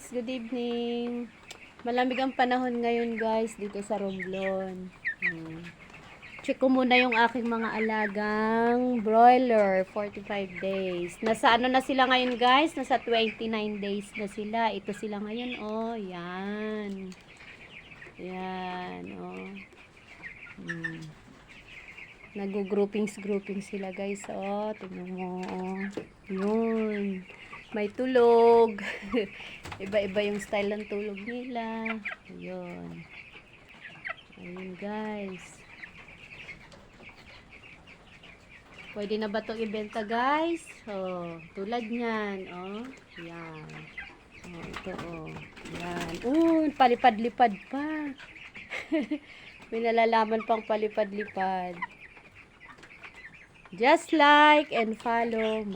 guys, good evening. Malamig ang panahon ngayon guys dito sa Romblon. Check ko muna yung aking mga alagang broiler, 45 days. Nasa ano na sila ngayon guys? Nasa 29 days na sila. Ito sila ngayon, oh, yan. Yan, oh. Nag-groupings sila guys, oh. Tingnan mo, oh. Yun. May tulog. Iba-iba yung style ng tulog nila. Ayun. Ayun guys. Pwede na ba itong ibenta guys? Oh, tulad niyan. Oh, yan. Oh, ito oh. Yan. Palipad-lipad pa. May nalalaman pang palipad-lipad. Just like and follow.